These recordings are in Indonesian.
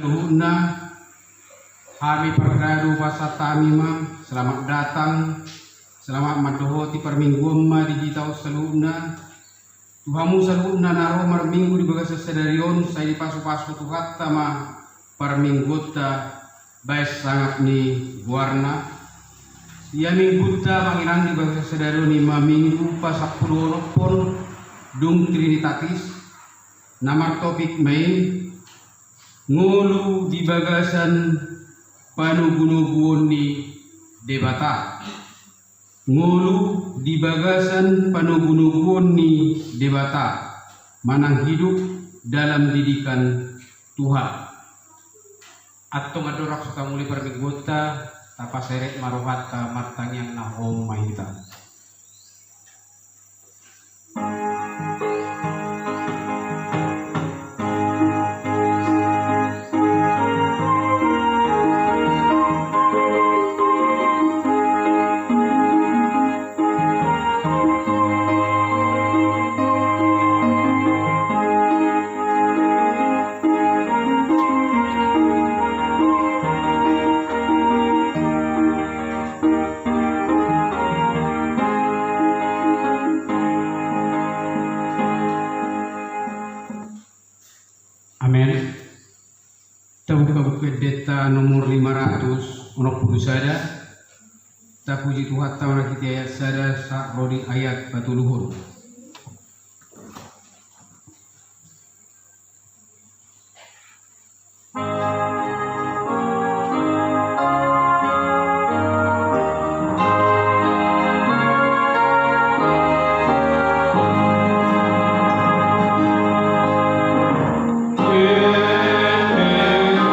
tuhuna kami perkadu pasatami ma selamat datang selamat madohoti permingguan ma digitau seluna Tuhamu seluna naro marminggu di bagas sedarion saya di pasu-pasu tuhatta ma perminggota baik sangat ni warna ya minggu ta manginan di bagas sedarion ni ma minggu pasapuluh pun dung trinitatis nama topik main ngulu di bagasan panugunuguon ni debata ngulu di bagasan panugunuguon ni debata manang hidup dalam didikan Tuhan atau madorak suka muli perminggota tapaseret marohata martang yang nahom mahita. Amin. Tabuka deta nomor 500 onok pudu sada. Ta puji Tuhan tawana kita ayat sada sa rodi ayat patuluhur. Hallelujah, amen.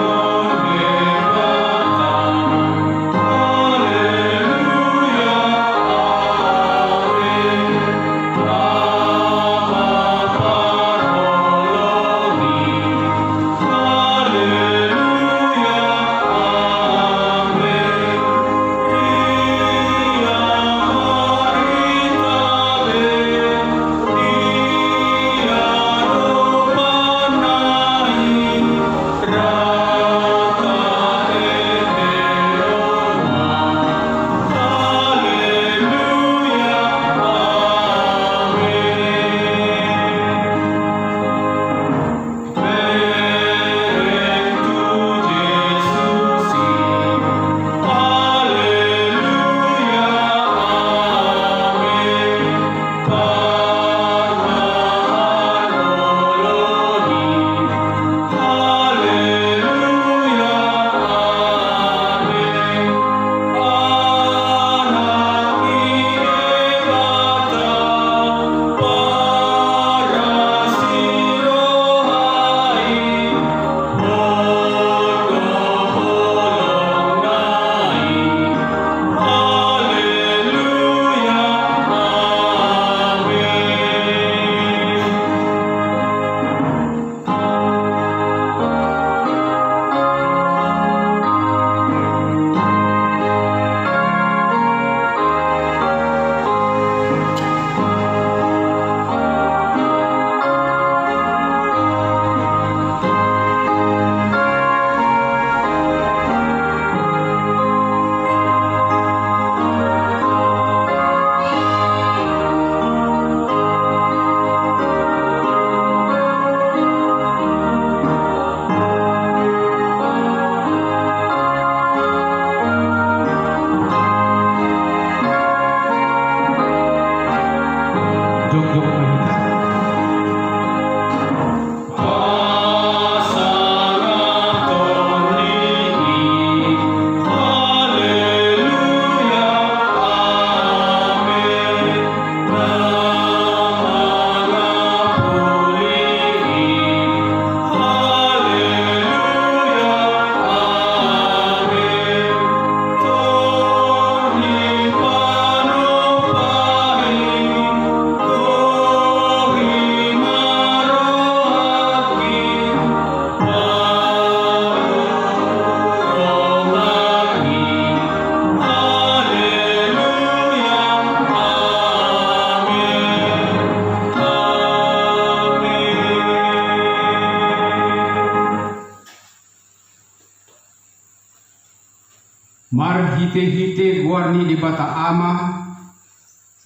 Mar hite-hite guarni di bata ama,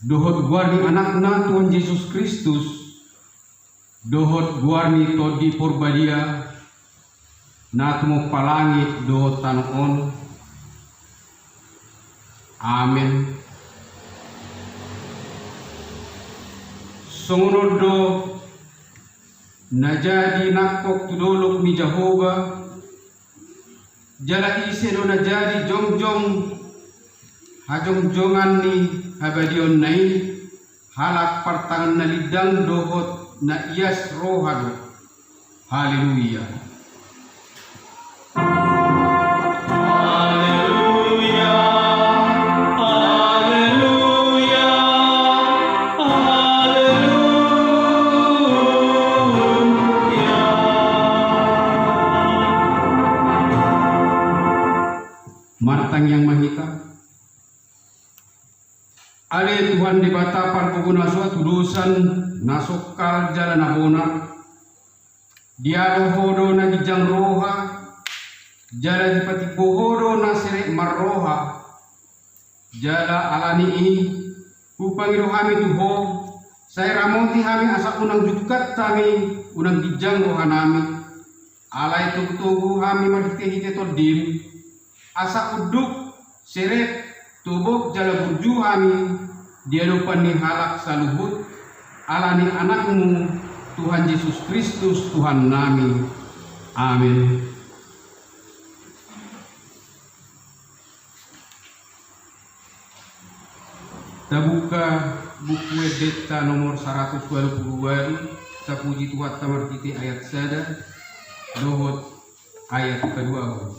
dohot guarni anakna Tuhan Yesus Kristus, dohot guarni todi porbadia, natumo palangit dohot tanon. Amen. Songonodo najadi nakok tudolok ni Jehovah, jala ise do najadi jongjong hajongjongan ni habadion nai halak partangan na lidang dohot na ias rohado. Haleluya. Martang yang mahita ale Tuhan di bata parpuguna suatu dosan nasokal jalan abona dia rohodo na gijang roha jala di pati bohodo na sere marroha jala alani ini upangiro hami tuho saya ramonti hami asa unang jukat kami unang gijang roha nami alai tugu hami marhite-hite todim asa uduk seret tubuk jala burju hami dia lupa ni halak saluhut alani anakmu Tuhan Yesus Kristus Tuhan nami. Amin. Kita buka buku Edeta nomor 122 kita puji Tuhan tamar kita ayat sada dohot ayat kedua.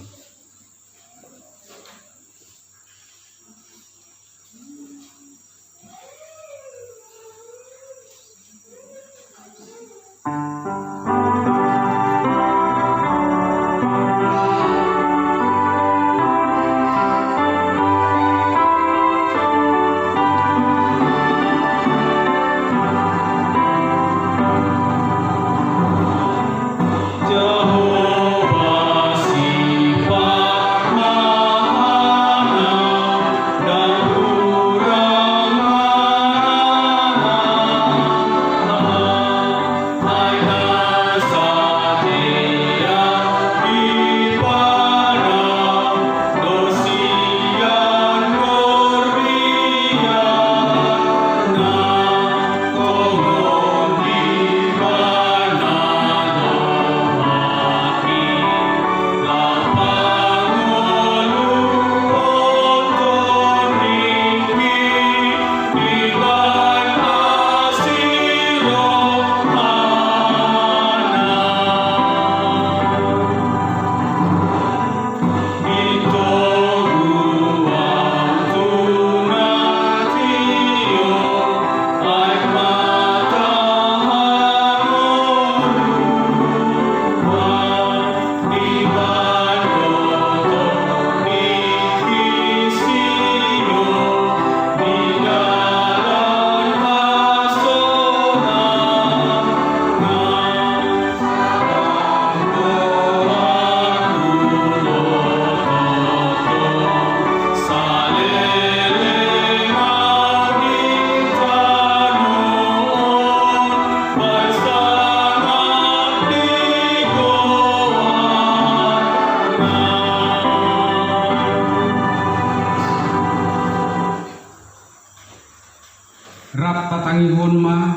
Rap tatangihon ma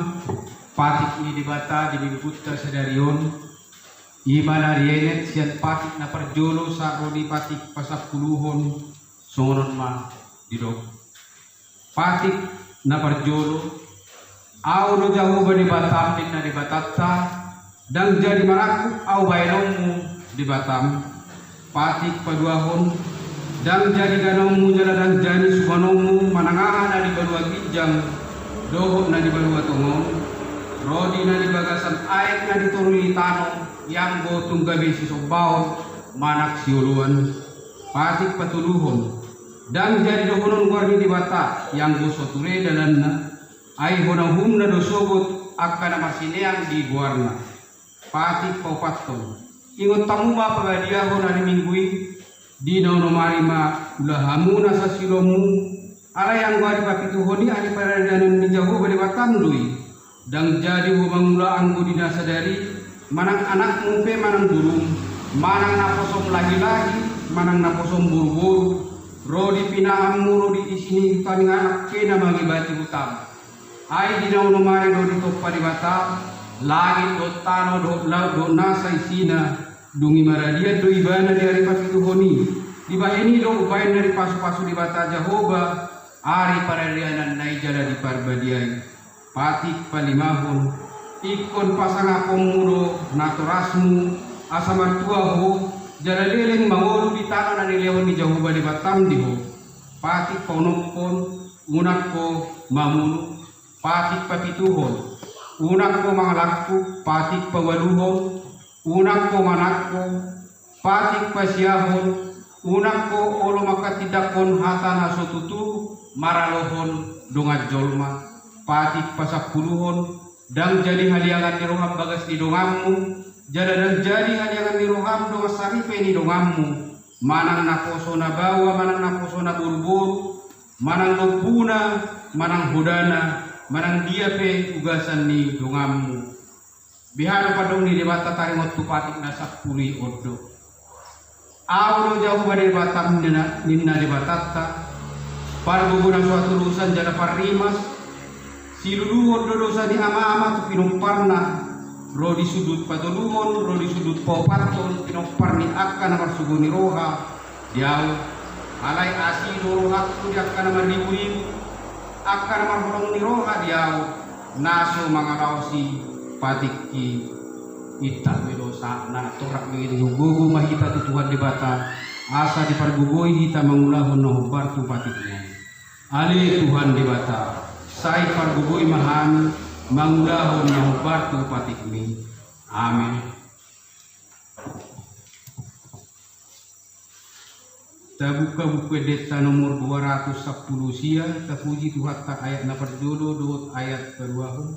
patik ini dibata dibingkutta sedarion ibana rienet sian patik na perjolo sa rodi patik pasapuluhon songonon ma didok patik na perjolo au do jauh ba dibatam na dibatatta dang jadi maraku au bayromu dibatam patik paduahon dang jadi ganomu jala dang jani subanomu manangahan na di balua gijang dohot na di balua tungong rodi na di bagasan aik na di turuli tanong yang go tunggabi si sobaon manak siuluan patik patuluhon dan jadi dohonon guarni di bata yang go soture dalan na ay honahum na dosogot akka na masineang di guarna patik paupaton ingot tamu ma pagadiahon na minggui di no marima ulah hamuna sa silomu ala yang gua di papituhoni ali paradanan ni jago bali watandui dan jadi mangula anggo dina sadari manang anak mumpe manang durung manang naposom lagi-lagi manang naposom buru-buru rodi pinaammu rodi isini tani anak kena mangibati utang ai dina no mari rodi toppa di batam langit do tano do laut do nasa isina dungi maradia do ibana di hari papituhoni di bahini do upayan dari pasu-pasu di bata Jahoba ari paradianan nai jala di parbadiai patik palimahon ikon pasang akomudo naturasmu asamartua ho jala leleng mangolu di tanah na nilewon di Jahoba di Batam di ho patik paunokon unak ko mamunu patik papituhon unak ko mangalakku patik pawaluhon unak ko manakko patik pasiahon unak ko olo makatidakon hata nasututu maralohon dongat jolma patik pasapuluhon dang jadi haliangan niroham bagas di dongammu jada dan jadi haliangan niroham dongas saripe ni dongammu manang naposo na bawa manang naposo na buru-buru manang lopuna manang hudana manang diape ugasan ni dongammu bihano padong ni debata tarimot tupatik na sapuli odo awlo jauh pada Batam nina debatatta para guguna suatu lulusan jana parimas siluluhon dodosa di ama-ama tu pinumparna rodi sudut patuluhon rodi sudut paupaton pinumparni akan namar suguni roha jauh alai asino rohakku di akan namar ribuin akan namar holong ni roha jauh naso mangalausi patiki ita bedosa na torak begitu gugu mahita tu Tuhan di bata asa di pargugoi hita mangulahon na hubar tu patiknya ali Tuhan di bata sai pargugoi mahami mangulahon na hubar tu patikmi amin. Tabuka buku deta nomor 210 sia tapuji Tuhan tak ayat na perjodoh dot ayat peruahun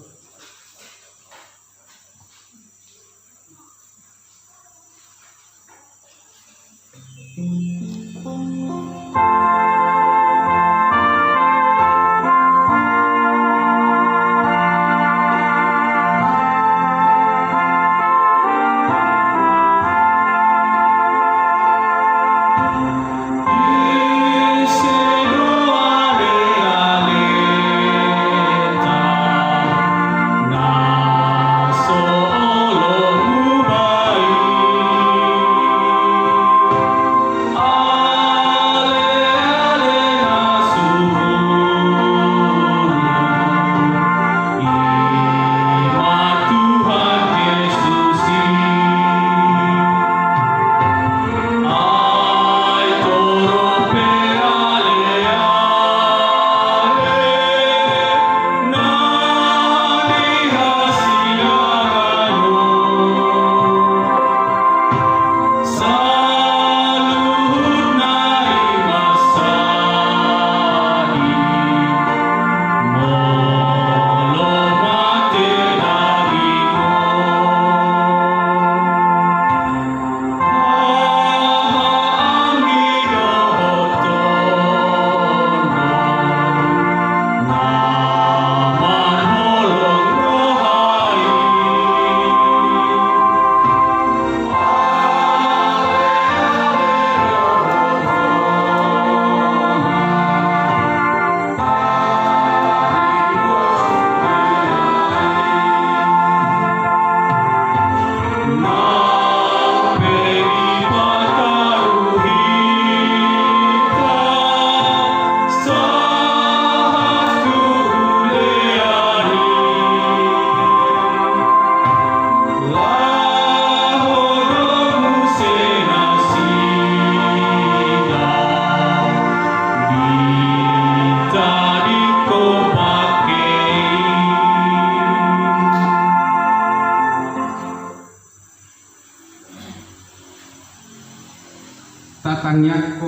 tatangnya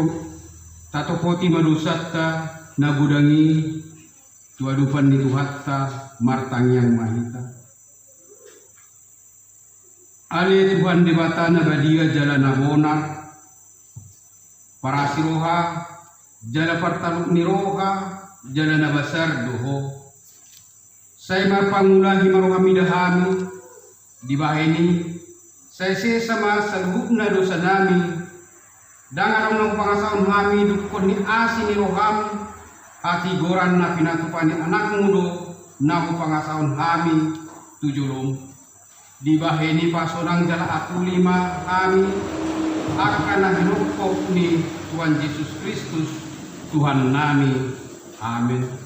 tato poti madusatta nagudangi tuadupan ni tuhatta martang yang mahita ale Tuhan di batana badia jalan abonar para siroha jala partaluk niroha jala nabasar doho saya mapangulahi maroha midahami di baheni saya sama salhubna dosa nami dangan ang pangasaon hami dukon ni asi ni roham hati goran na pinatupani anak mudo na pangasaon hami tujulong di baheni pasonang jala aku lima kami akan na hinukop ni Tuhan Yesus Kristus Tuhan nami. Amin.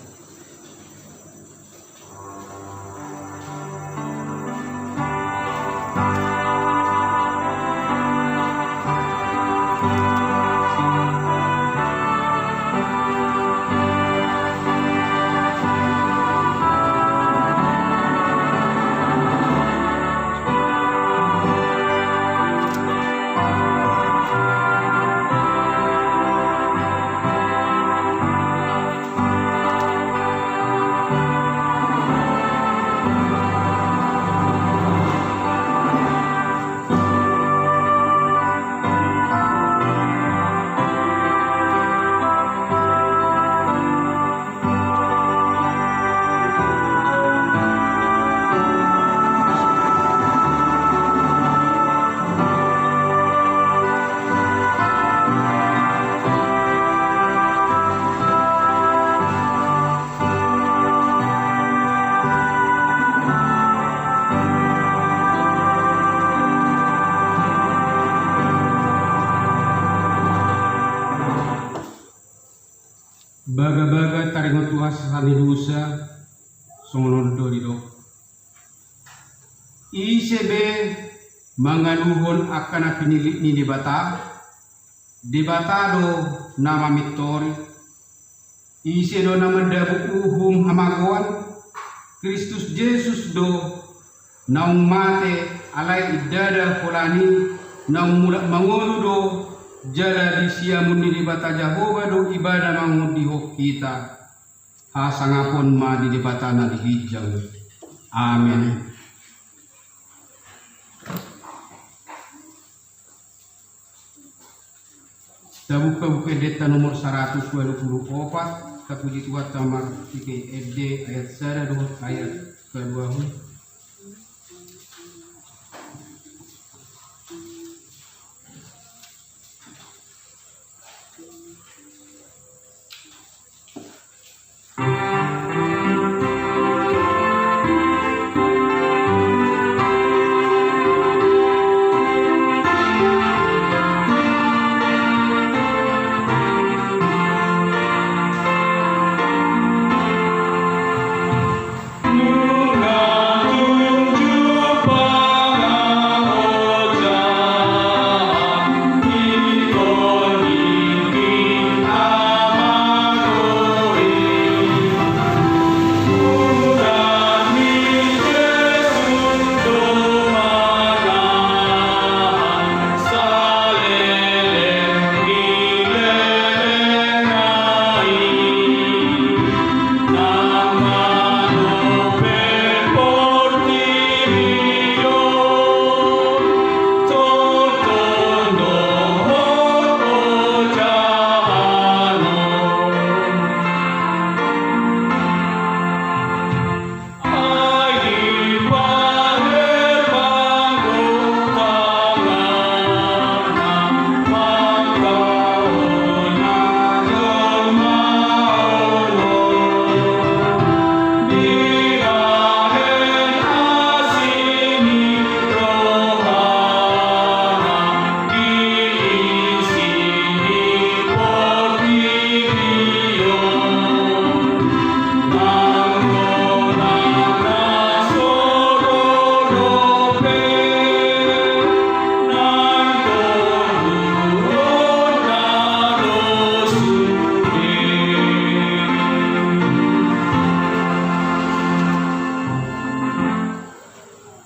Baga-baga taringot Tuhan sesani dosa songonondo dido. ICB mangaluhon akan pinilit ni dibata do nama mitori ise do nama dabu uhum hamagoan Kristus Yesus do naung mate alai idada polani naung mulak mangolu do jala di siamun di bata Jehovah do ibadah mangudi hok kita hasangapon ma di bata na dihijau. Amin. Buka deta nomor 124 Puji Tuhan tamar 3 FD ayat 1 ayat kedua.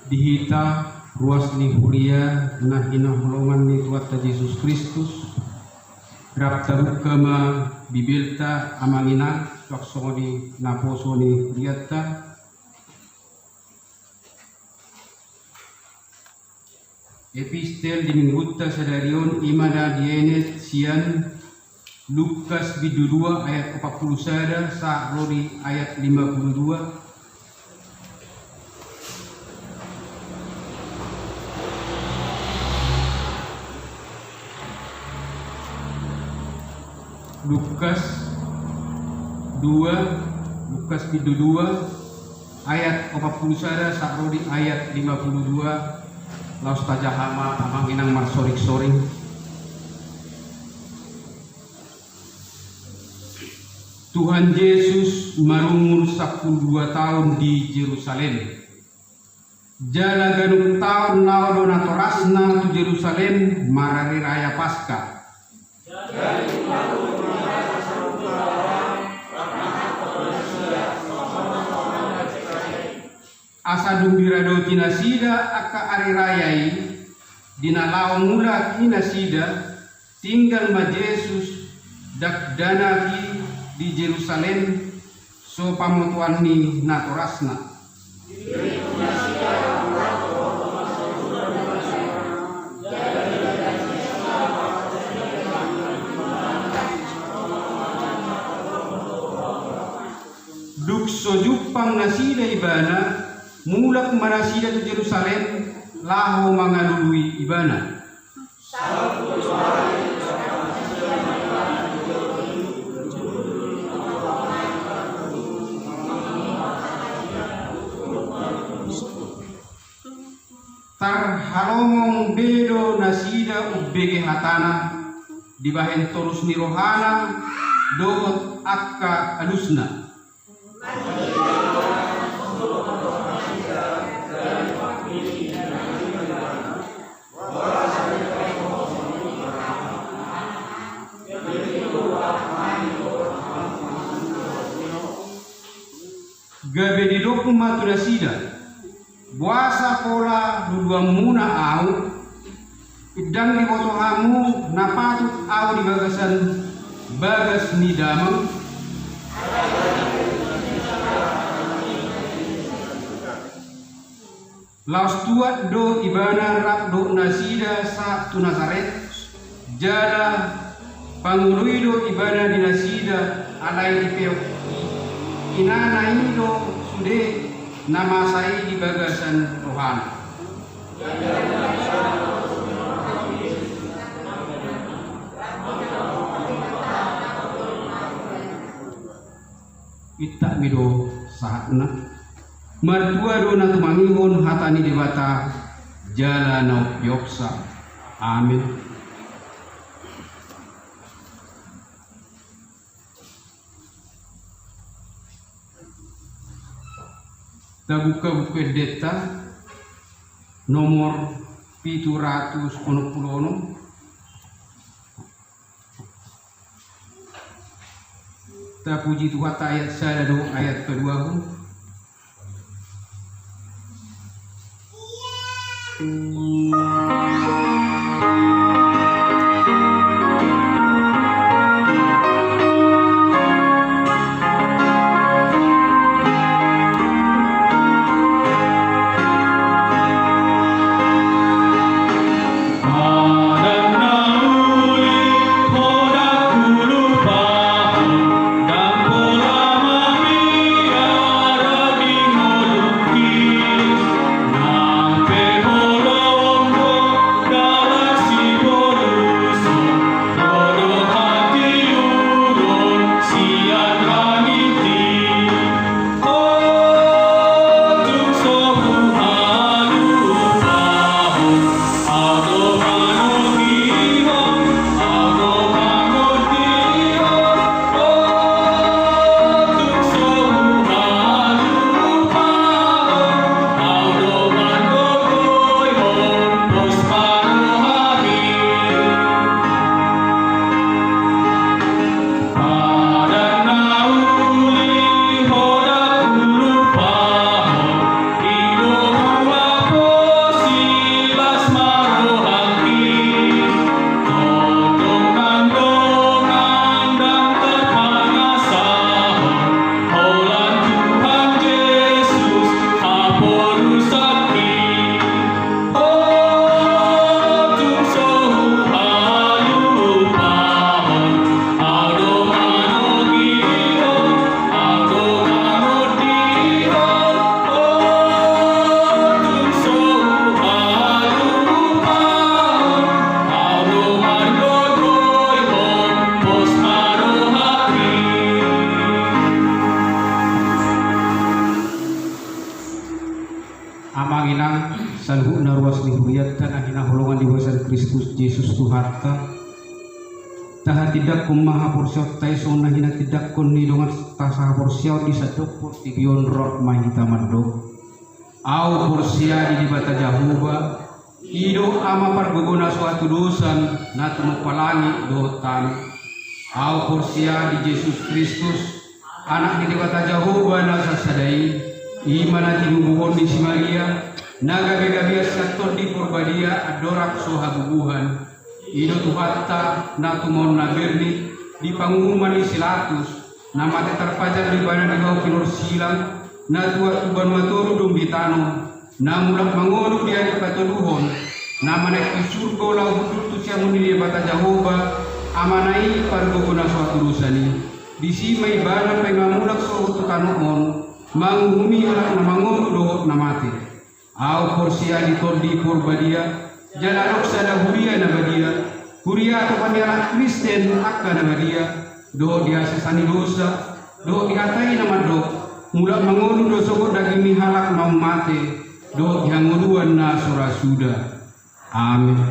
Dihita ruas ni hulia nah hinahulungan ni Tuhan Yesus Kristus rapta bukama bibilta amangina taksoni naposoni riatta epistel dimingutta sadarion imada dienet sian Lukas bidu 2 ayat 40 sada sa Rodi ayat 52. Lukas bidu 2 ayat 40 sada sa Rodi ayat 52. Laus tajahama amang inang marsorik-soring. Tuhan Yesus marumur 12 tahun di Yerusalem. Jala ganung tahun naodo na torasna tu Yerusalem marari raya Paskah. Asa dumbirado kinasida aka ari rayai dina laong mula kinasida tinggal ma Yesus dak danaki di Yerusalem so pamutuan ni natorasna. Duk sojupang nasida ibana mulak manasida tu Yerusalem laho mangalului ibana. Tarhalomong bedo nasida ubbege hatana dibahen torus ni rohana doot akka alusna. Gabe di dokuma tu nasida buasa pola dudua muna au idang di botohamu napatut au di bagas ni damang laus tuat do ibana rak do nasida sa tu Nazaret jada pangului do ibana di nasida alai di peok inana indo sude nama saya di bagasan rohani. Itta mido sahatna mertua do na tumangihon hatani dewata jala na yoksa. Amin. Tabuka buku deta nomor 760 ta puji Tuhan ayat sada do ayat kedua huriat tanah hinaholongan di wasan Kristus Yesus Tuhatta taha tidak kun maha porsiot tai sona hina tidak kun ni dongan tasaha porsiot di sadopur tibion rot mahita mardok au porsia di bata jahuba ido ama pargogona suatu dosan natmu palangi dotan au porsia di Yesus Kristus anak di bata jahuba nasa sadai imana tinubuhon di si Maria naga bega sator di porbadia adorak soha bubuhan ido tuhatta natumon naberni di pangumuman isilatus nama terpajar di badan di bawah kilor silang na tua tuban maturu dumbitano na mulak mangono dia di patuluhon na manek surga lau hudutu siamun di bata Jahoba amanai pargogona suatu rusani di simai badan pengamulak suatu kanoon manguhumi ulak na mangono dohot na mati au porsia di tordi porbadia jalanok sada huria na badia huria atau pandiaran Kristen akka na badia do dia sesani dosa do diatai nama do mulak mangolu do sogo daging mihalak mau mate do dihanguruan na sura suda amin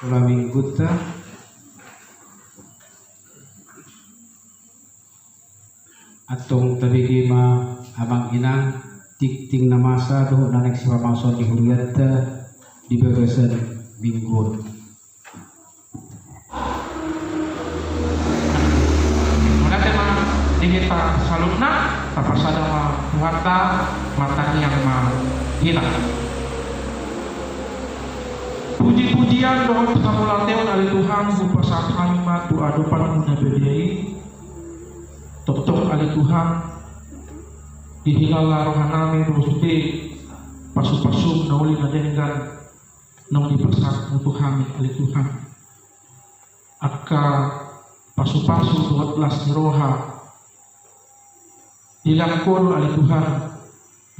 ulaming gutta atong tabigi ma abang inang tikting na masa do nanek si pamason di huriat di bebesan binggun. Menate mana dingin pa salutna tapasada ma muhatta matani yang ma hina. Puji-pujian doa samulateon ali Tuhan upasat kami ma tu adopan una bedei. Tok ali Tuhan dihilala rohanami dosude pasu-pasu nauli nadenggan nang dipasak mutu kami ali Tuhan akka pasu-pasu 12 niroha dilangkul ali Tuhan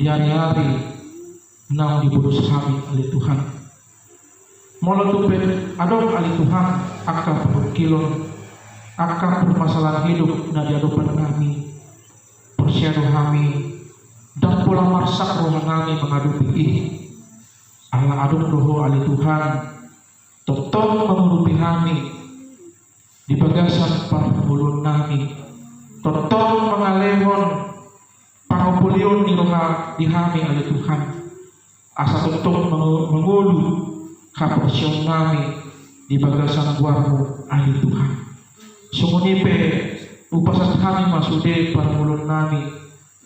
di hari-hari nang diburus kami ali Tuhan molo tupen adong ali Tuhan akka perkilon akka permasalahan hidup na diadopan kami persyado kami dan pola marsak roh kami mengadupi Allah adon roho ali Tuhan totong mengurupi kami di bagasan parpulun kami totong mengalehon pangupulion ni roha di kami ali Tuhan asa totong mengulu kaporsion kami di bagasan guarmu ali Tuhan sumunipe upasan kami masude parpulun kami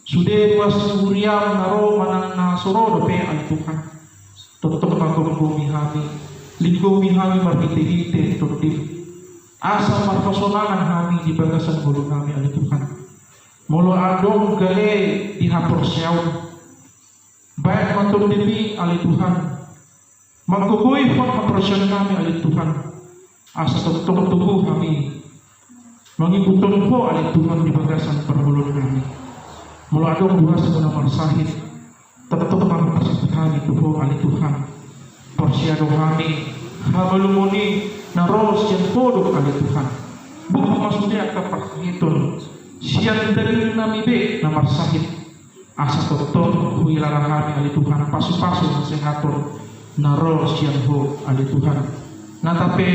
sude was uriam naro manang na sorodo pe ali Tuhan totoo magugumi kami lingkumi kami marhiti-hiti tutip asa marpasonanan kami di bagasan gulong kami ali Tuhan mulu adong gale di haporsyaw baik matulipi ali Tuhan magguguy pun haporsyaw kami ali Tuhan asa totoo tubuh kami mangikuton po ali Tuhan di bagasan pergulong kami mulu adong bukas muna marsahit tetap mempersiapkan kami tubuh ali Tuhan persiado kami hamalumuni naros yang podok ali Tuhan buku maksudnya kapakitun siang dari nami be namar sahid asa toton huilara kami ali Tuhan pasu-pasu sehatur naros yang po ali Tuhan nah tapi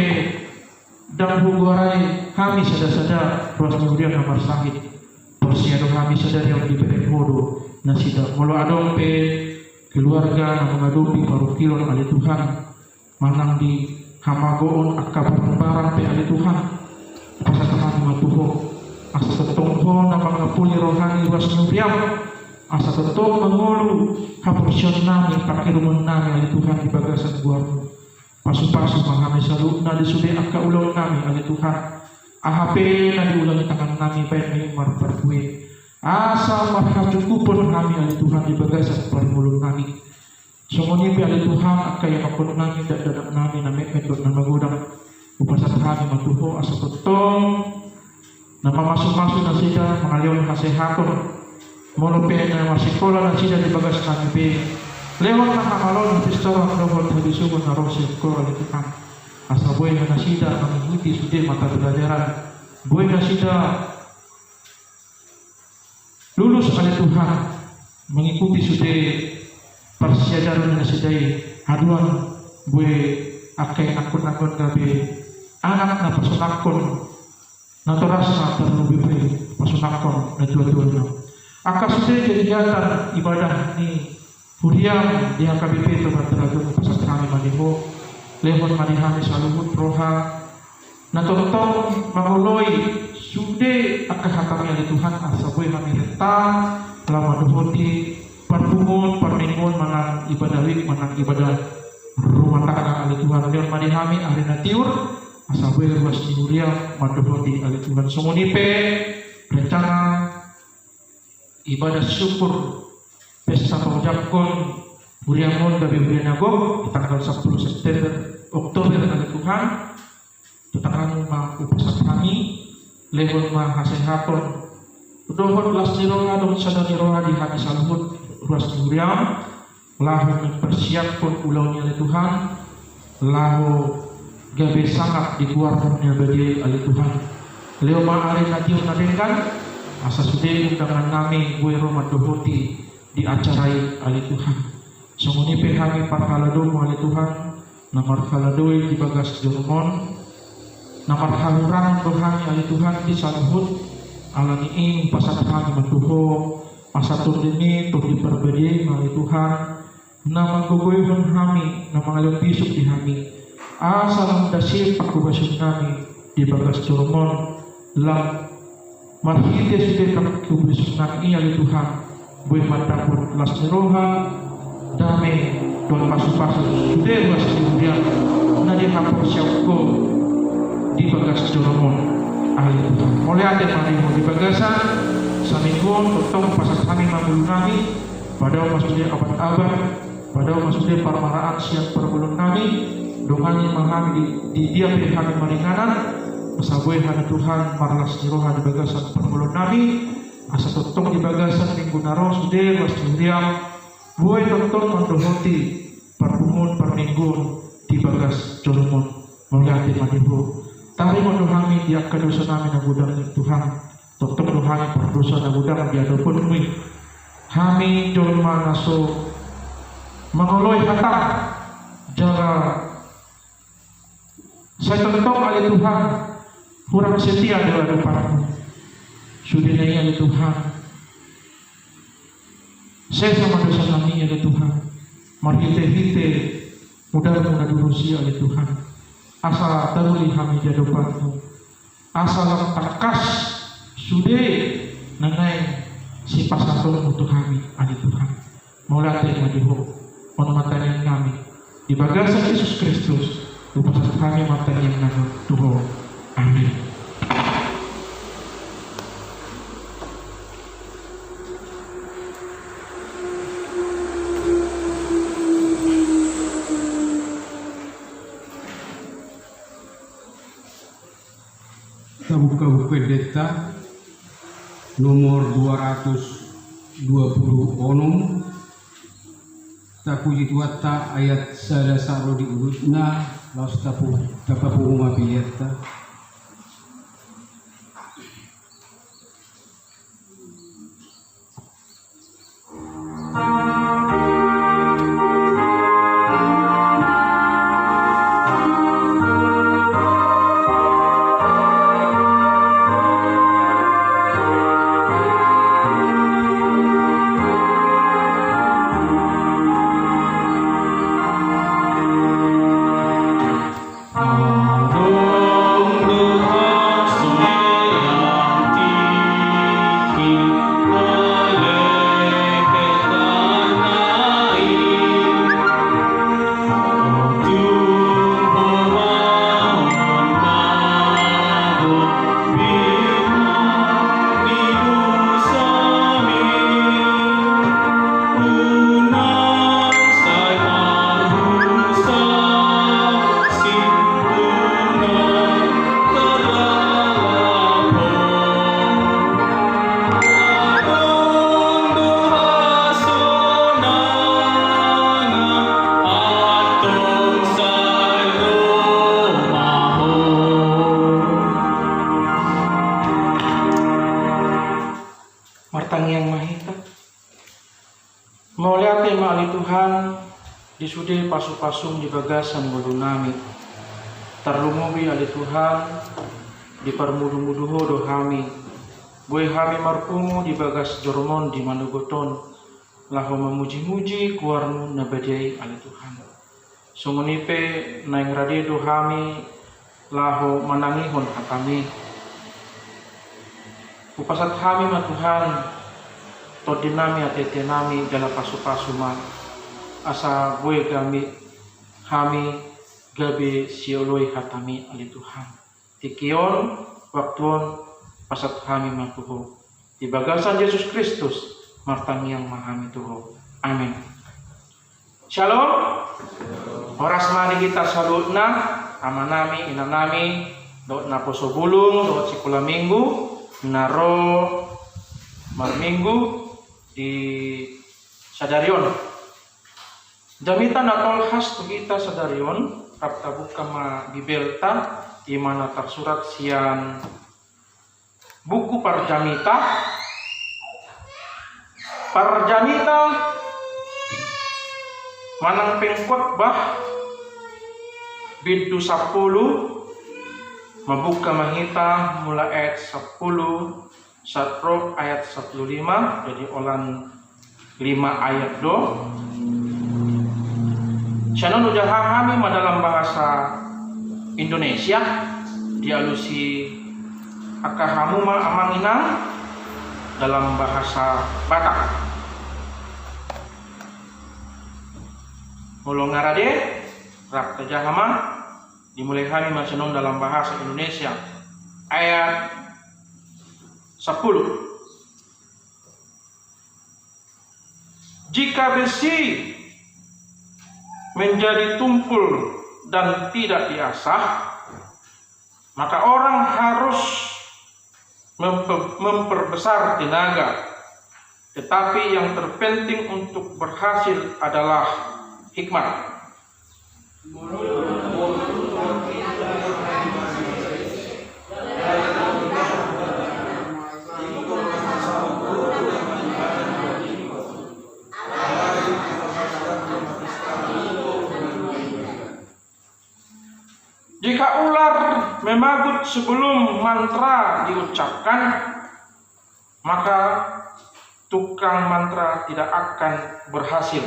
dan hugorai kami sada-sada ruas kemudian namar sahid persiado kami sadar yang diberi podo na sida mulu adong pe keluarga na mengadupi parukilon ali Tuhan manang di hamagoon akka pertembaran pe ali Tuhan pasatahan matuho asa tetongho na mangapuli rohani was nubriam asa tetong mengulu haporsion nami pakirumun nami ali Tuhan di bagasan guarmu pasu-pasu mangami saluna di sude akka ulong nami ali Tuhan ahape na diulangi tangan nami baik ni marperkue asa marhajukupun kami ali Tuhan di bagasan permulun kami semuanya ali Tuhan kaya makon nami dadak nami na mekendot na magudang upasan kami matuho asa totong na mamasuk-masuk na sida mangalion kasehaton molope na masikola na sida di bagas kami be lewat na kamalon pistola robot habisugon na rosi ko ali Tuhan asa boy na sida mangikuti sude mata pelajaran boy na sida lulus oleh Tuhan mengikuti sudah persiadan dan sedai haduan bue akeh akun-akun gabe anak na pasunakon na torasa terlebih pasunakon na dua-duanya. Akan sudah kegiatan ibadah ni Huriam di HKBP tempat teragam pasal kami maniho lehon manihami saluhut roha na tontong manguloi sude akahatami ali Tuhan asaboy kami reta lama duhoti parpungon parningon manang ibadah wik manang ibadah rumah tangga ali Tuhan lehon manihami ahli natiur asaboy ruas ni Huriam maduhoti ali Tuhan sungunipe rencana ibadah syukur pesta pengucapkan Huriamon dari Hurianago tanggal 10 September Oktober ada Tuhan tetakan mampu pesan kami lewat mahasehaton dohon las niroha don sadar niroha di hati salhut ruas Huriam lahu mempersiapkan ulaunya oleh Tuhan lahu gabe sangat dikeluarkannya bagi oleh Tuhan leo ma'ari natiu nadengkan asa sudah undangan nami gue rumah dohoti diacarai oleh Tuhan sungguh kami parhalado oleh Tuhan namar haladoi di bagas jormon namar haluran dohani oleh Tuhan di saluhut alani ing pasat kami matuho pasat ini tuh diperbedi oleh Tuhan nama gugoyhon kami nama alam pisuk di kami asal dasir pakubasun kami di bagas jormon lam marhite sudah pakubasun kami oleh Tuhan gue matapun las niroha dame don pasu-pasu sudah mas kemudian nadi hapur syauko di bagas joromon ahli Tuhan oleh ada mari mau di bagasan saminggon totong pasal kami mambulu kami pada masudnya abad-abad pada masudnya parmaraan siang perbulun kami dongani mahami di dia pilih kami maringanan masaboy hana Tuhan marlas niroha di bagasan perbulun kami asa totong di bagasan minggu naro sudah mas kemudian buai tonton mandohoti parpungun parminggun di bagas joromon mulyati madibu tari mandohami diak kadosa nami nagudang Tuhan tonton dohani pardosa nagudang diadopun mi hami jorma naso mangoloi hatang jaga saya tonton oleh Tuhan kurang setia dalam depanmu sudah naya oleh Tuhan saya sama dosa kami oleh Tuhan marhite-hite mudah-mudah diurusi oleh Tuhan asal teruli kami di hadapanmu asal takas sudah nengai si pasatun untuk kami oleh Tuhan mulai madiho onomatan kami di bagasan Yesus Kristus upasat kami mata yang nama Tuhan amin. Buka pendeta nomor 220 onum tak puji tuata ayat sada saro di urutna laus tapu umabiliata Tuhan di sude pasu-pasung di bagasan bodo nami. Tarlumubi ali Tuhan di parmudu-muduho do hami. Boy hami marpungu di bagas jormon di manugoton. Lahu memuji-muji kuarmu nabadai ali Tuhan. Sungunipe naing rade do hami lahu manangihon hatami. Upasat hami ma Tuhan todinami atete nami jala pasu-pasu ma asa boy kami hami gabe sioloi hatami ali Tuhan. Tikion waktuon pasat kami matuho di bagasan Yesus Kristus martami yang mahami tuho. Amin. Shalom. Oras mari kita salutna amanami inanami do na poso bulung do sikula minggu naro marminggu di sadarion. Jamitan atol khas tu kita sadarion kapta buka ma bibelta di mana tersurat sian buku Parjamita manang pengkhotbah bidu 10 mabuka mahita mula ayat 10 satro ayat 15 jadi olan 5 ayat do. Syanon udah kami dalam bahasa Indonesia dialusi akahamuma amanginang dalam bahasa Batak. Mulung ngarade rak tejahama dimulai kami masyanon dalam bahasa Indonesia ayat 10. Jika besi menjadi tumpul dan tidak diasah, maka orang harus memperbesar tenaga. Tetapi yang terpenting untuk berhasil adalah hikmat. Jika ular memagut sebelum mantra diucapkan, maka tukang mantra tidak akan berhasil.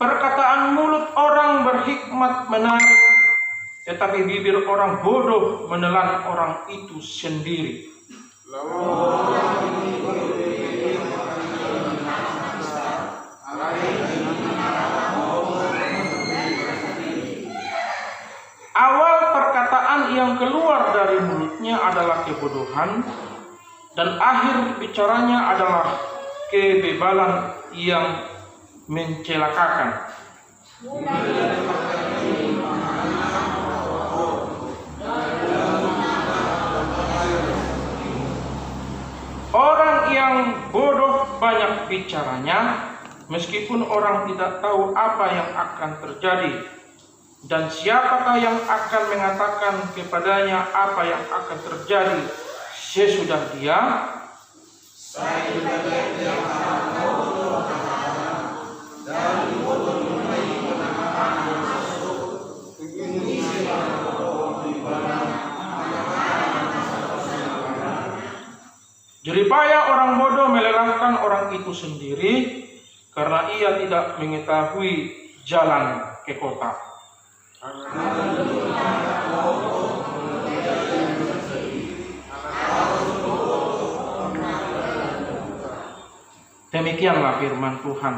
Perkataan mulut orang berhikmat menarik, tetapi bibir orang bodoh menelan orang itu sendiri. Awal perkataan yang keluar dari mulutnya adalah kebodohan dan akhir bicaranya adalah kebebalan yang mencelakakan. Orang yang bodoh banyak bicaranya, meskipun orang tidak tahu apa yang akan terjadi. Dan siapakah yang akan mengatakan kepadanya apa yang akan terjadi sesudah dia? Jeripaya orang bodoh melelahkan orang itu sendiri karena ia tidak mengetahui jalan ke kota. Demikianlah firman Tuhan.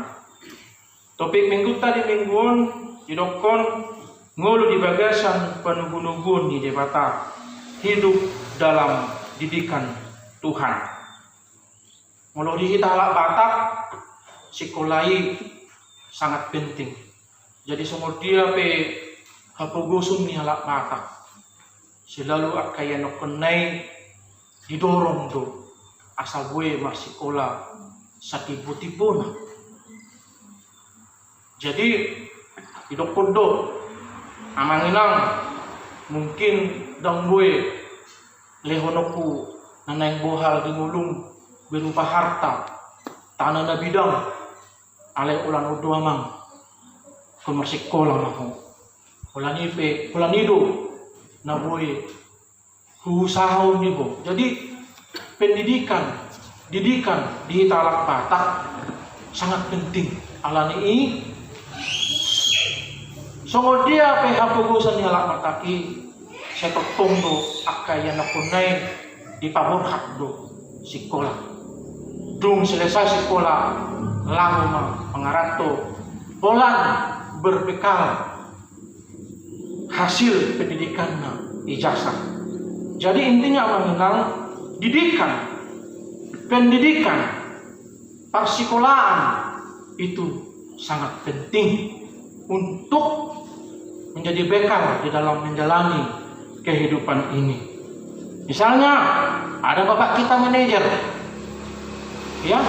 Topik minggu tadi mingguan didokon ngulu di bagasan penugun-nugun di debata hidup dalam didikan Tuhan. Mulu di hitalak Batak sekolai sangat penting. Jadi sumur dia pe hapugusun ni halak Batak. Selalu akaya nokenai didorong do asal gue masih sekolah satipu-tipuna. Jadi hidup podo, amanginang mungkin dang gue lehonoku nanang bohal di ngulung berupa harta tanah na bidang ale ulan udo amang komersikola maho ulan ido na boy husahon nibo. Jadi pendidikan di talak Batak sangat penting. Alani ini songo dia hapugusan ni halak mataki setok tondo akaya na kunay di paborhak do sekolah. Dung selesai sekolah lalu mengarato bolan berbekal hasil pendidikannya ijazah. Jadi intinya mengenal pendidikan, persekolahan itu sangat penting untuk menjadi bekal di dalam menjalani kehidupan ini. Misalnya ada bapak kita manajer, ya,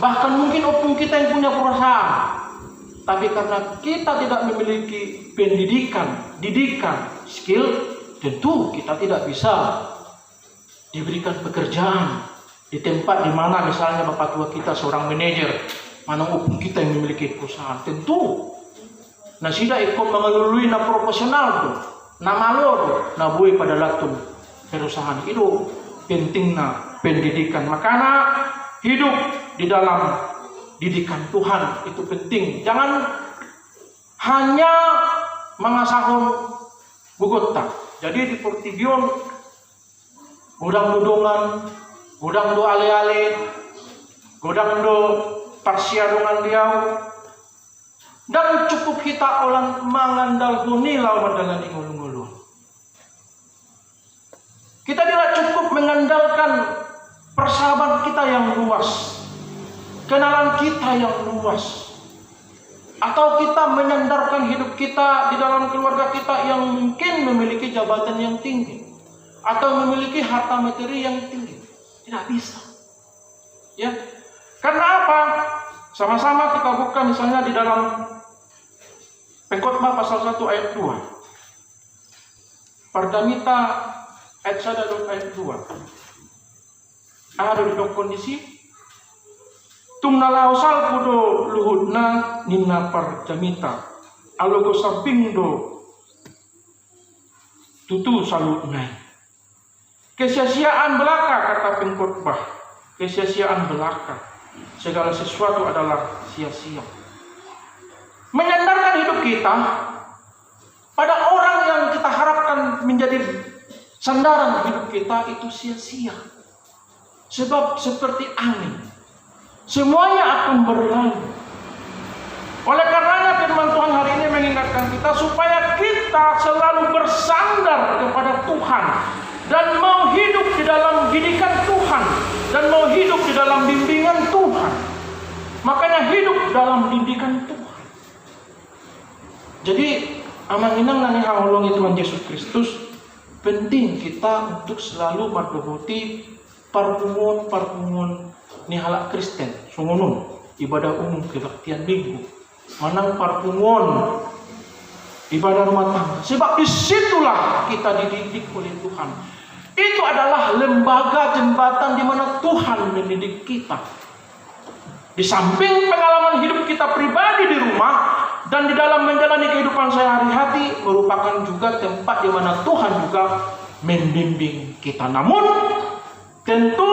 bahkan mungkin opung kita yang punya perusahaan, tapi karena kita tidak memiliki didikan, skill, tentu kita tidak bisa diberikan pekerjaan di tempat di mana misalnya bapak tua kita seorang manajer, mana opung kita yang memiliki perusahaan, tentu nah sida ikut mengelului na profesional tu, na malo tu, na buai pada latun perusahaan itu pentingnya pendidikan. Makanya hidup di dalam didikan Tuhan itu penting. Jangan hanya mengasahun bugota. Jadi di Portigion godang dudungan, godang do ale-ale, godang do parsiadungan diau, dan cukup kita orang mengandal huni lawan dengan ngulu-ngulu. Kita tidak cukup mengandalkan persahabatan kita yang luas, kenalan kita yang luas, atau kita menyandarkan hidup kita di dalam keluarga kita yang mungkin memiliki jabatan yang tinggi atau memiliki harta materi yang tinggi. Tidak bisa, ya. Karena apa? Sama-sama kita buka misalnya di dalam Pengkhotbah pasal 1 ayat 2. Pardamita ayat 1 dan ayat 2. Ada di kondisi tumnalau salpudo luhudna nina pardamita alogo sampingdo tutu salutnai. Kesia-siaan belaka kata pengkhotbah. Kesia-siaan belaka. Segala sesuatu adalah sia-sia. Menyandarkan hidup kita pada orang yang kita harapkan menjadi sandaran hidup kita itu sia-sia. Sebab seperti angin, semuanya akan berlalu. Oleh karenanya firman Tuhan hari ini mengingatkan kita supaya kita selalu bersandar kepada Tuhan dan mau hidup di dalam didikan Tuhan dan mau hidup di dalam bimbingan Tuhan. Makanya hidup dalam didikan Tuhan. Jadi amanginang nani hangolongi Tuhan Yesus Kristus, penting kita untuk selalu mendohoti parpungon ni halak Kristen sungunun ibadah umum kebaktian minggu manang parpungon ibadah rumah tangga. Sebab disitulah kita dididik oleh Tuhan. Itu adalah lembaga jembatan di mana Tuhan mendidik kita. Di samping pengalaman hidup kita pribadi di rumah dan di dalam menjalani kehidupan sehari-hari merupakan juga tempat di mana Tuhan juga membimbing kita. Namun tentu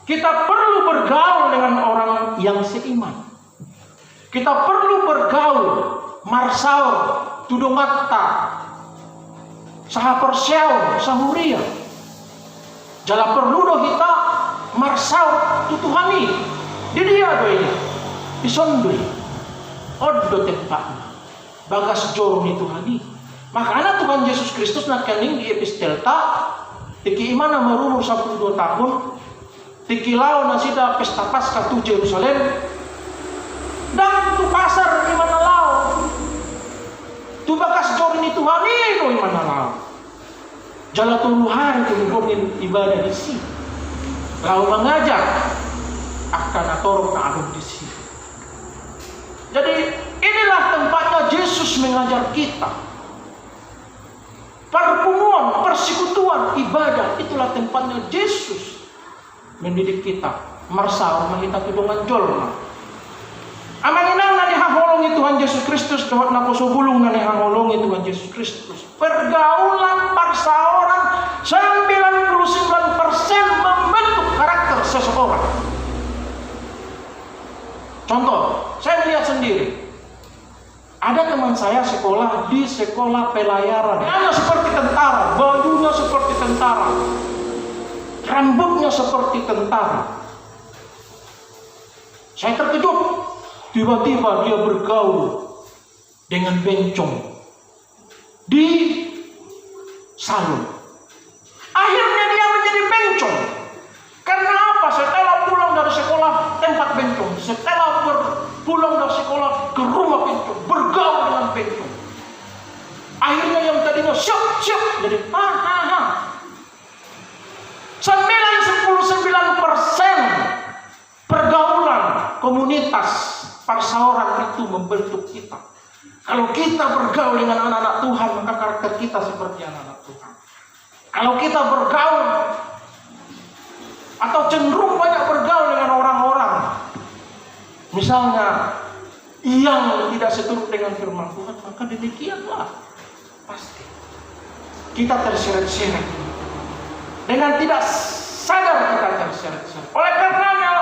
kita perlu bergaul dengan orang yang seiman. Kita perlu bergaul, marsaur, tudongata, sahaperseau, sahuria. Jala perlu doh kita marsaur tutuhani. Di dia doinya, disondoi, odo tempatnya, bagas jorong itu hani. Makanya Tuhan Yesus Kristus nak kening di epistelta, tiki imana merumur 12 tahun, tiki lau nasida pesta Paskah tu Yerusalem, dan tu pasar imana lau, tu bagas jorong itu hani do imana lau. Jala tuluhan tu ngomongin ibadah di sini, lau mengajak. Akan atorong na alun di sini. Jadi inilah tempatnya Yesus mengajar kita. pertemuan, persekutuan, ibadah, itulah tempatnya Yesus mendidik kita. Marsa rumah kita tudongan jolma. Amanginang nani haholongi Tuhan Yesus Kristus, dohot na kusobulung nani haholongi Tuhan Yesus Kristus. Pergaulan paksa orang 99% membentuk karakter seseorang. Contoh, saya lihat sendiri. Ada teman saya sekolah di sekolah pelayaran. Hanya seperti tentara, bajunya seperti tentara, rambutnya seperti tentara. Saya terkejut. Tiba-tiba dia bergaul dengan bencong di salon. Akhirnya dia menjadi bencong. Karena apa? Setelah pulang dari sekolah, tempat bencong. Setelah pulang dari sekolah, ke rumah bencong. Bergaul dengan bencong. Akhirnya yang tadinya siap, jadi ha. 99% pergaulan komunitas perseorangan itu membentuk kita. Kalau kita bergaul dengan anak-anak Tuhan, maka karakter kita seperti anak-anak Tuhan. Kalau kita bergaul atau cenderung banyak bergaul dengan orang-orang, misalnya yang tidak seturut dengan firman Tuhan, maka demikianlah pasti kita terseret-seret. Dengan tidak sadar kita terseret-seret. Oleh karenanya,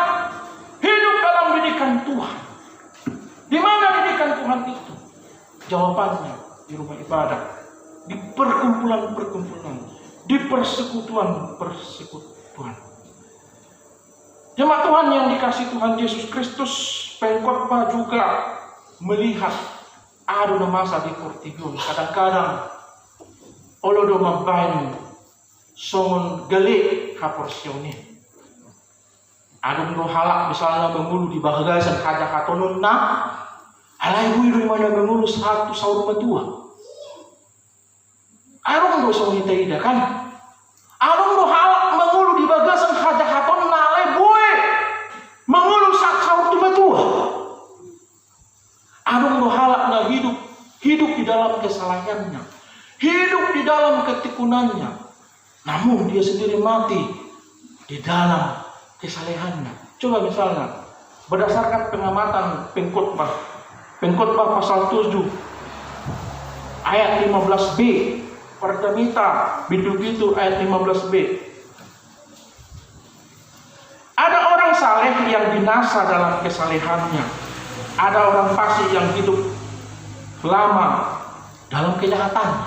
hidup dalam didikan Tuhan. Di mana didikan Tuhan itu? Jawabannya di rumah ibadah, di perkumpulan-perkumpulan, di persekutuan-persekutuan. Jemaat Tuhan yang dikasih Tuhan Yesus Kristus, pengkhotbah juga melihat ada masa di Portigon. Kadang-kadang olodo mabain songon gele haporsione. Adung do halak misalnya mengulu di bagasan kajak katonun na alai bui do mana mengulu satu saur matua. Adung do songon ida kan. Adung do halak mengulu di bagasan kajak katonun na alai bui mengulu satu saur matua. Adung do halak na hidup di dalam kesalahannya, hidup di dalam ketikunannya, namun dia sendiri mati di dalam kesalehannya. Coba misalnya berdasarkan pengamatan pengkhotbah pasal 7 ayat 15b, Perdamita bidu-bidu ayat 15b. Ada orang saleh yang binasa dalam kesalehannya, ada orang fasik yang hidup lama dalam kejahatan.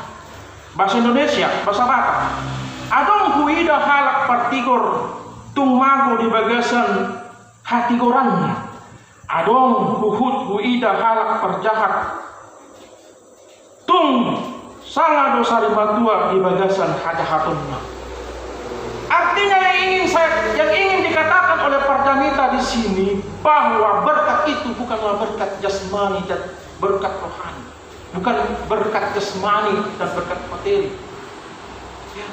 Bahasa Indonesia, bahasa Batak. Adong huida halak partigor tungmago di bagasan hatigorannya. Adong huhud huida halak perjahat tung salah dosa ribatua di bagasan hajahatunnya. Artinya yang ingin dikatakan oleh Perdamita di sini bahwa berkat itu bukanlah berkat jasmani dan berkat rohani, bukan berkat jasmani dan berkat materi. Ya.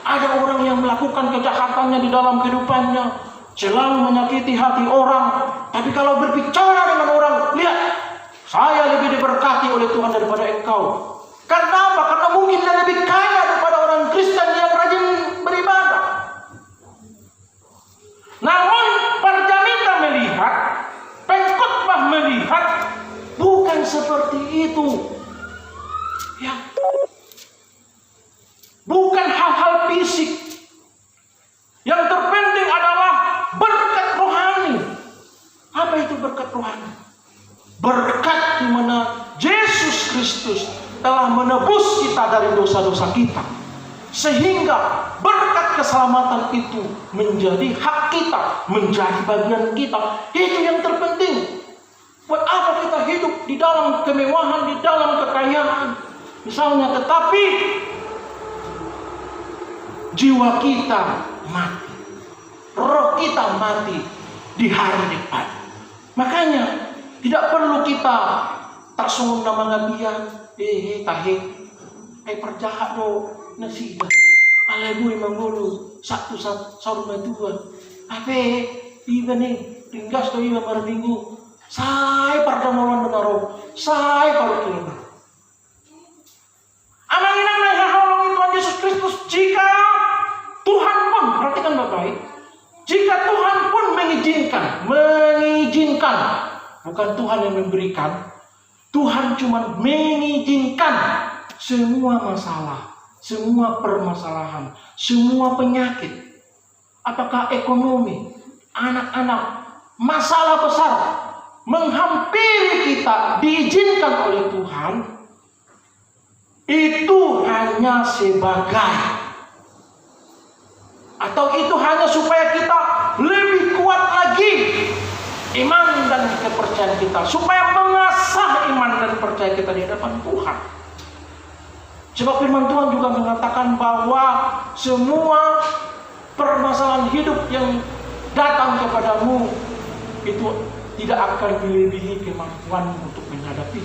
Ada orang yang melakukan kejahatannya di dalam kehidupannya, selalu menyakiti hati orang, tapi kalau berbicara dengan orang, lihat, saya lebih diberkati oleh Tuhan daripada engkau. Karena apa? Karena mungkin dia lebih kaya daripada orang Kristen yang rajin beribadah. Namun Perdamita melihat, pengkhotbah melihat, bukan seperti itu. Ya. Bukan hal-hal fisik. Yang terpenting adalah berkat rohani. Apa itu berkat rohani? Berkat di mana Yesus Kristus telah menebus kita dari dosa-dosa kita. Sehingga berkat keselamatan itu menjadi hak kita, menjadi bagian kita. Itu yang terpenting. Buat apa kita hidup di dalam kemewahan, di dalam kekayaan, misalnya, tetapi jiwa kita mati, roh kita mati di hari depan. Makanya tidak perlu kita tersungun nama ngabian, tahe, perjahat do nasidah, alebui mangulu satu saurma dua, iba nih ringgas do iba marminggu, saya perdamulan menaro, saya paru kilomar. Amanginang na haholong Yesus Kristus, jika Tuhan pun, perhatikan baik-baik, jika Tuhan pun mengizinkan, bukan Tuhan yang memberikan, Tuhan cuma mengizinkan semua masalah, semua permasalahan, semua penyakit, apakah ekonomi, anak-anak, masalah besar menghampiri kita, diizinkan oleh Tuhan, itu hanya sebagai, atau itu hanya supaya kita lebih kuat lagi iman dan kepercayaan kita, supaya mengasah iman dan percaya kita di hadapan Tuhan. Sebab firman Tuhan juga mengatakan bahwa semua permasalahan hidup yang datang kepadamu itu tidak akan melebihi kemampuan untuk menghadapi.